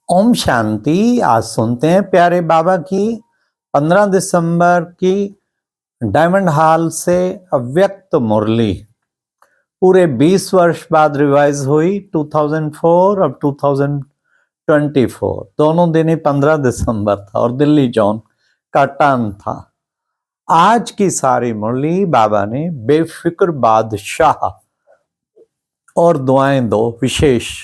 ओम शांति। आज सुनते हैं प्यारे बाबा की 15 दिसंबर की डायमंड हॉल से अव्यक्त मुरली। पूरे 20 वर्ष बाद रिवाइज हुई 2004 और 2024। दोनों दिन ही 15 दिसंबर था और दिल्ली जोन का टर्न था। आज की सारी मुरली बाबा ने बेफिक्र बादशाह और दुआएं दो विशेष।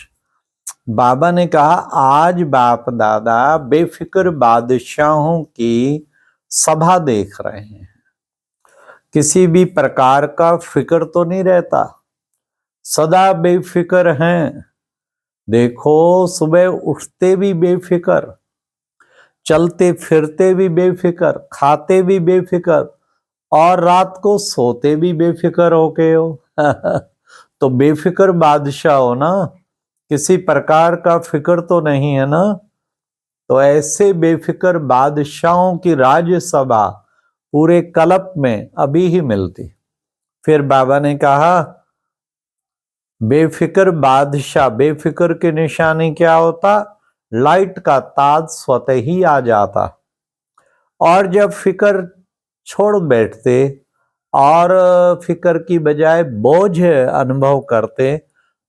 बाबा ने कहा आज बाप दादा बेफिक्र बादशाहों की सभा देख रहे हैं। किसी भी प्रकार का फिक्र तो नहीं रहता, सदा बेफिक्र हैं। देखो, सुबह उठते भी बेफिक्र, चलते फिरते भी बेफिक्र, खाते भी बेफिक्र और रात को सोते भी बेफिक्र होके हो। तो बेफिक्र बादशाह हो ना, किसी प्रकार का फिक्र तो नहीं है ना। तो ऐसे बेफिक्र बादशाहों की राज्यसभा पूरे कल्प में अभी ही मिलती। फिर बाबा ने कहा बेफिक्र बादशाह, बेफिक्र की निशानी क्या होता? लाइट का ताज स्वतः ही आ जाता। और जब फिक्र छोड़ बैठते और फिक्र की बजाय बोझ अनुभव करते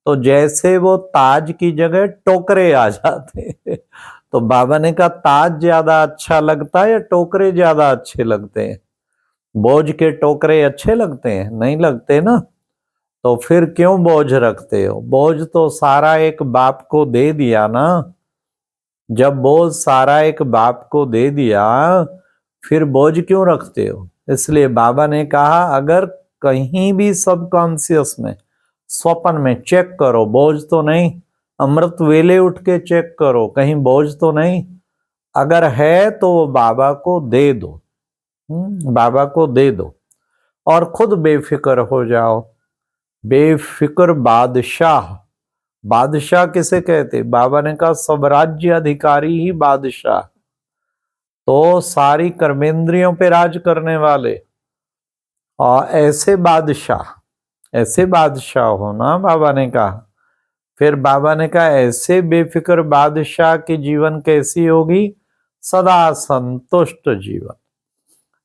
तो जैसे वो ताज की जगह टोकरे आ जाते। तो बाबा ने कहा ताज ज्यादा अच्छा लगता है या टोकरे ज्यादा अच्छे लगते हैं? बोझ के टोकरे अच्छे लगते हैं? नहीं लगते ना। तो फिर क्यों बोझ रखते हो? बोझ तो सारा एक बाप को दे दिया ना। जब बोझ सारा एक बाप को दे दिया फिर बोझ क्यों रखते हो? इसलिए बाबा ने कहा अगर कहीं भी सबकॉन्शियस में, स्वप्न में चेक करो, बोझ तो नहीं। अमृत वेले उठ के चेक करो, कहीं बोझ तो नहीं। अगर है तो बाबा को दे दो। बाबा को दे दो और खुद बेफिक्र हो जाओ। बेफिक्र बादशाह। बादशाह किसे कहते? बाबा ने कहा सब राज्य अधिकारी ही बादशाह। तो सारी कर्मेंद्रियों पे राज करने वाले और ऐसे बादशाह हो ना, बाबा ने कहा। फिर बाबा ने कहा ऐसे बेफिक्र बादशाह की जीवन कैसी होगी? सदा संतुष्ट जीवन,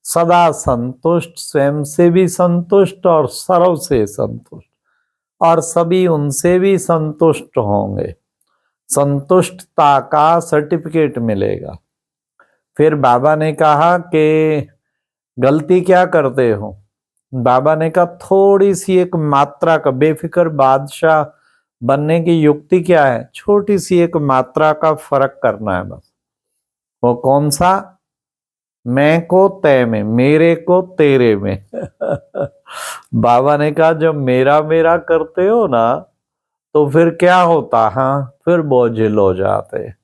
सदा संतुष्ट, स्वयं से भी संतुष्ट और सर्व से संतुष्ट, और सभी उनसे भी संतुष्ट होंगे। संतुष्टता का सर्टिफिकेट मिलेगा। फिर बाबा ने कहा कि गलती क्या करते हो? बाबा ने कहा थोड़ी सी एक मात्रा का, बेफिक्र बादशाह बनने की युक्ति क्या है? छोटी सी एक मात्रा का फर्क करना है बस। वो कौन सा? मैं को तय में, मेरे को तेरे में। बाबा ने कहा जब मेरा मेरा करते हो ना तो फिर क्या होता? हाँ, फिर बोझिल हो जाते।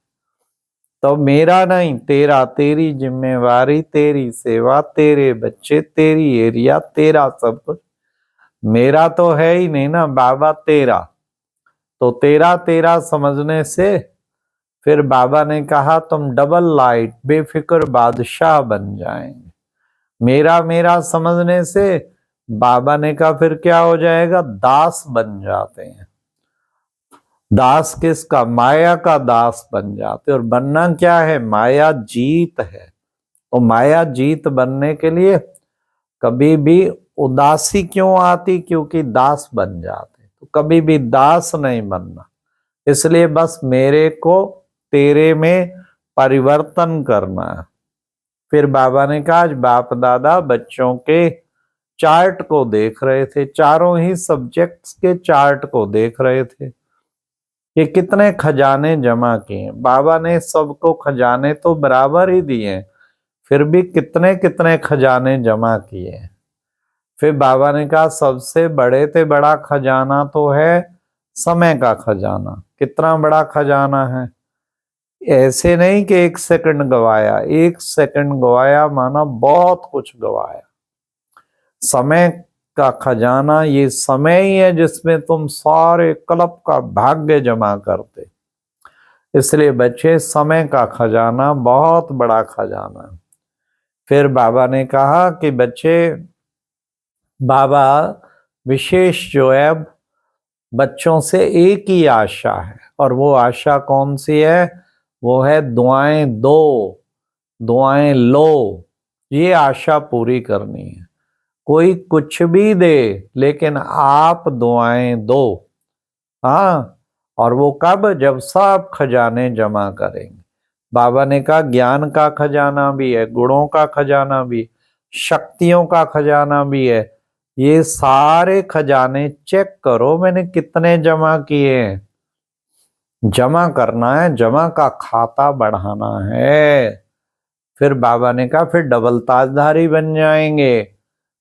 तो मेरा नहीं, तेरा, तेरी जिम्मेवारी, तेरी सेवा, तेरे बच्चे, तेरी एरिया, तेरा सब कुछ। मेरा तो है ही नहीं ना, बाबा तेरा। तो तेरा तेरा समझने से फिर बाबा ने कहा तुम डबल लाइट बेफिक्र बादशाह बन जाएंगे। मेरा मेरा समझने से बाबा ने कहा फिर क्या हो जाएगा? दास बन जाते हैं। दास किसका? माया का दास बन जाते। और बनना क्या है? माया जीत है। तो माया जीत बनने के लिए कभी भी उदासी क्यों आती? क्योंकि दास बन जाते। तो कभी भी दास नहीं बनना। इसलिए बस मेरे को तेरे में परिवर्तन करना है। फिर बाबा ने कहा आज बाप दादा बच्चों के चार्ट को देख रहे थे, चारों ही सब्जेक्ट्स के चार्ट को देख रहे थे कि कितने खजाने जमा किए। बाबा ने सबको खजाने तो बराबर ही दिए, फिर भी कितने कितने खजाने जमा किए। फिर बाबा ने कहा सबसे बड़े से बड़ा खजाना तो है समय का खजाना। कितना बड़ा खजाना है? ऐसे नहीं कि 1 सेकंड गवाया, 1 सेकंड गवाया माना बहुत कुछ गवाया। समय का खजाना ये समय ही है जिसमें तुम सारे कल्प का भाग्य जमा करते। इसलिए बच्चे समय का खजाना बहुत बड़ा खजाना है। फिर बाबा ने कहा कि बच्चे, बाबा विशेष जो है बच्चों से एक ही आशा है, और वो आशा कौन सी है? वो है दुआएं दो, दुआएं लो, ये आशा पूरी करनी है। कोई कुछ भी दे लेकिन आप दुआएं दो। हाँ, और वो कब? जब सब खजाने जमा करेंगे। बाबा ने कहा ज्ञान का खजाना भी है, गुणों का खजाना भी, शक्तियों का खजाना भी है। ये सारे खजाने चेक करो मैंने कितने जमा किए हैं। जमा करना है, जमा का खाता बढ़ाना है। फिर बाबा ने कहा फिर डबल ताजधारी बन जाएंगे।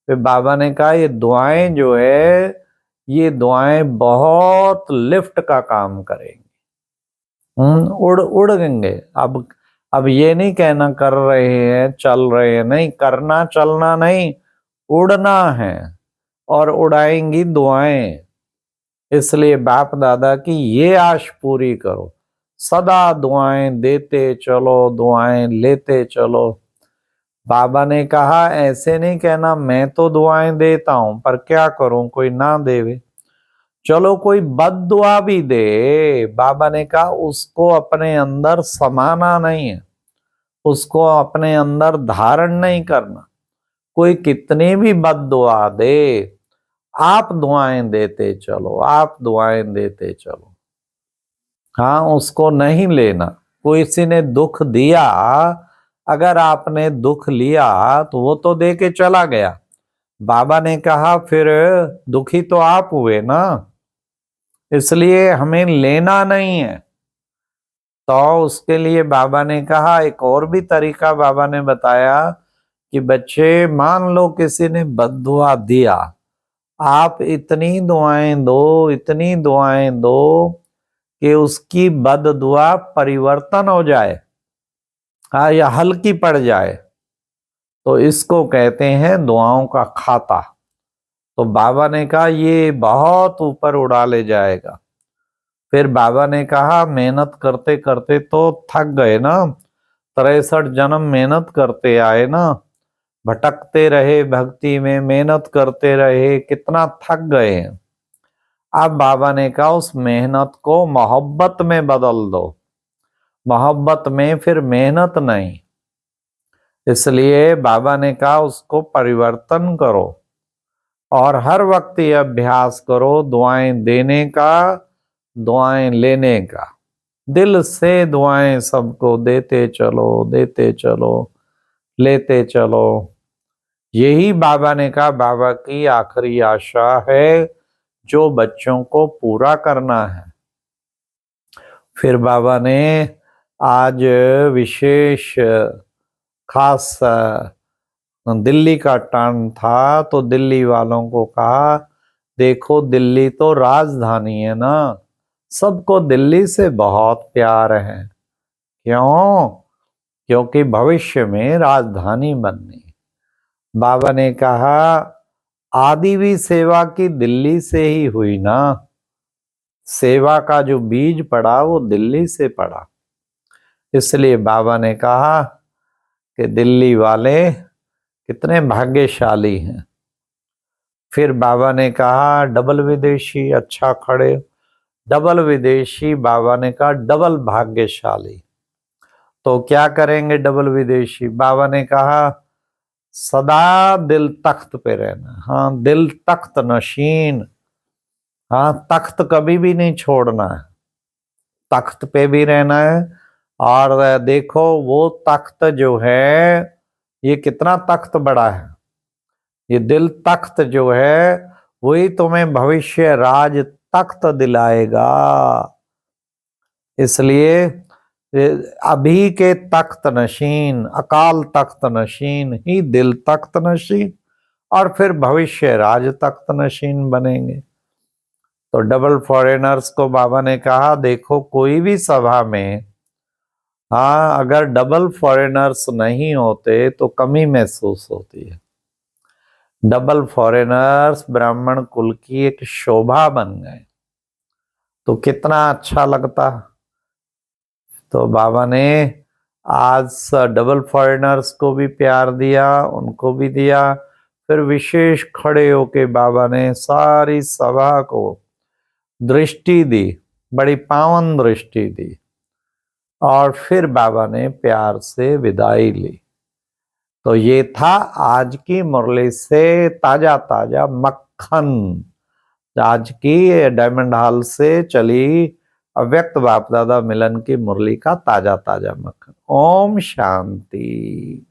फिर बाबा ने कहा ये दुआएं जो है, ये दुआएं बहुत लिफ्ट का काम करेंगी। उड़ उड़ेंगे। अब ये नहीं कहना कर रहे हैं, चल रहे हैं, नहीं, करना चलना नहीं, उड़ना है। और उड़ाएंगी दुआएं। इसलिए बाप दादा की ये आश पूरी करो, सदा दुआएं देते चलो, दुआएं लेते चलो। बाबा ने कहा ऐसे नहीं कहना मैं तो दुआएं देता हूं पर क्या करूं कोई ना देवे। चलो कोई बद्दुआ भी दे, बाबा ने कहा उसको अपने अंदर समाना नहीं है, उसको अपने अंदर धारण नहीं करना। कोई कितनी भी बद्दुआ दे, आप दुआएं देते चलो, आप दुआएं देते चलो। हाँ, उसको नहीं लेना। कोई किसी ने दुख दिया, अगर आपने दुख लिया तो वो तो दे के चला गया। बाबा ने कहा फिर दुखी तो आप हुए ना, इसलिए हमें लेना नहीं है। तो उसके लिए बाबा ने कहा एक और भी तरीका बाबा ने बताया कि बच्चे मान लो किसी ने बद्दुआ दिया, आप इतनी दुआएं दो, इतनी दुआएं दो कि उसकी बद्दुआ परिवर्तन हो जाए, हाँ, या हल्की पड़ जाए। तो इसको कहते हैं दुआओं का खाता। तो बाबा ने कहा ये बहुत ऊपर उड़ा ले जाएगा। फिर बाबा ने कहा मेहनत करते करते तो थक गए ना, 63 जन्म मेहनत करते आए ना, भटकते रहे भक्ति में, मेहनत करते रहे, कितना थक गए हैं। अब बाबा ने कहा उस मेहनत को मोहब्बत में बदल दो, मोहब्बत में फिर मेहनत नहीं। इसलिए बाबा ने कहा उसको परिवर्तन करो और हर वक्त ये अभ्यास करो दुआएं देने का, दुआएं लेने का। दिल से दुआएं सबको देते चलो, देते चलो, लेते चलो। यही बाबा ने कहा बाबा की आखिरी आशा है जो बच्चों को पूरा करना है। फिर बाबा ने आज विशेष खास दिल्ली का टर्न था तो दिल्ली वालों को कहा देखो दिल्ली तो राजधानी है ना, सबको दिल्ली से बहुत प्यार है। क्यों? क्योंकि भविष्य में राजधानी बननी। बाबा ने कहा आदि भी सेवा की दिल्ली से ही हुई ना, सेवा का जो बीज पड़ा वो दिल्ली से पड़ा। इसलिए बाबा ने कहा कि दिल्ली वाले कितने भाग्यशाली हैं। फिर बाबा ने कहा डबल विदेशी, अच्छा खड़े, डबल विदेशी, बाबा ने कहा डबल भाग्यशाली। तो क्या करेंगे डबल विदेशी? बाबा ने कहा सदा दिल तख्त पे रहना। हाँ, दिल तख्त नशीन। हाँ, तख्त कभी भी नहीं छोड़ना है, तख्त पे भी रहना है। और देखो वो तख्त जो है ये कितना तख्त बड़ा है, ये दिल तख्त जो है वही तुम्हें भविष्य राज तख्त दिलाएगा। इसलिए अभी के तख्त नशीन, अकाल तख्त नशीन ही दिल तख्त नशीन, और फिर भविष्य राज तख्त नशीन बनेंगे। तो डबल फॉरेनर्स को बाबा ने कहा देखो कोई भी सभा में, हाँ, अगर डबल फॉरेनर्स नहीं होते तो कमी महसूस होती है। डबल फॉरेनर्स ब्राह्मण कुल की एक शोभा बन गए तो कितना अच्छा लगता। तो बाबा ने आज डबल फॉरेनर्स को भी प्यार दिया, उनको भी दिया। फिर विशेष खड़े होके बाबा ने सारी सभा को दृष्टि दी, बड़ी पावन दृष्टि दी। और फिर बाबा ने प्यार से विदाई ली। तो ये था आज की मुरली से ताजा ताजा मक्खन, आज की डायमंड हॉल से चली अव्यक्त बाप दादा मिलन की मुरली का ताजा ताजा मक्खन। ओम शांति।